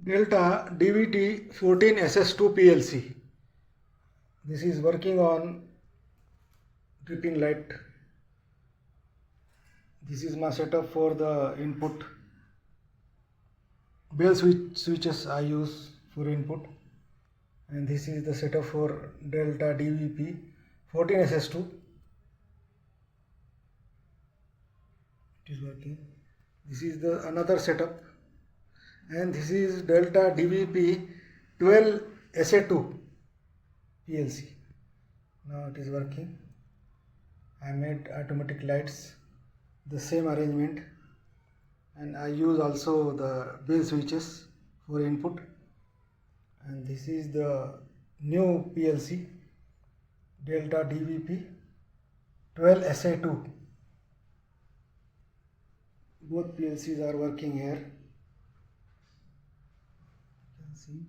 Delta DVT 14 SS2 PLC. This is working on dripping light. This is my setup for the input. Bell switches I use for input, and this is the setup for Delta DVP 14 SS2. It is working. This is the another setup, and this is Delta DVP 12SA2 PLC. Now it is working. I made automatic lights, the same arrangement, and I use also the bell switches for input. And this is the new PLC Delta DVP 12SA2. Both PLCs are working here. You can see